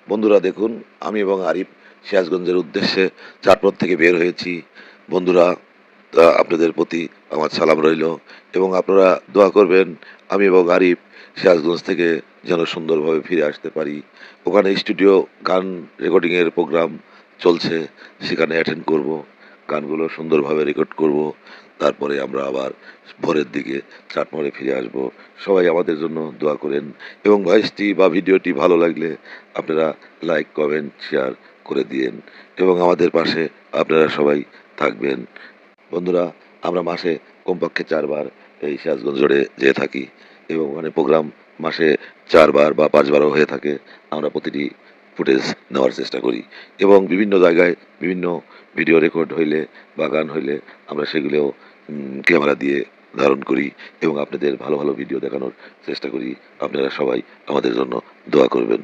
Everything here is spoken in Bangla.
বন্ধুরা দেখুন, আমি এবং আরিফ সিরাজগঞ্জের উদ্দেশ্যে চাঁদপুর থেকে বের হয়েছি। বন্ধুরা, আপনাদের প্রতি আমার সালাম রইল এবং আপনারা দোয়া করবেন আমি এবং আরিফ সিরাজগঞ্জ থেকে যেন সুন্দরভাবে ফিরে আসতে পারি। ওখানে স্টুডিও গান রেকর্ডিংয়ের প্রোগ্রাম চলছে, সেখানে অ্যাটেন্ড করব, গানগুলো সুন্দরভাবে রেকর্ড করব। তারপরে আমরা আবার ভোরের দিকে চাটমোহরে ফিরে আসব। সবাই আমাদের জন্য দোয়া করেন এবং ভয়েসটি বা ভিডিওটি ভালো লাগলে আপনারা লাইক, কমেন্ট, শেয়ার করে দিয়েন এবং আমাদের পাশে আপনারা সবাই থাকবেন। বন্ধুরা, আমরা মাসে কমপক্ষে 4 বার এই সিরাজগঞ্জ রোডে যেয়ে থাকি এবং ওখানে প্রোগ্রাম মাসে 4 বার বা 5 বারও হয়ে থাকে। আমরা প্রতিটি ফুটেজ নেওয়ার চেষ্টা করি এবং বিভিন্ন জায়গায় বিভিন্ন ভিডিও রেকর্ড হইলে বা গান হইলে আমরা সেগুলোও ক্যামেরা দিয়ে ধারণ করি এবং আপনাদের ভালো ভালো ভিডিও দেখানোর চেষ্টা করি। আপনারা সবাই আমাদের জন্য দোয়া করবেন।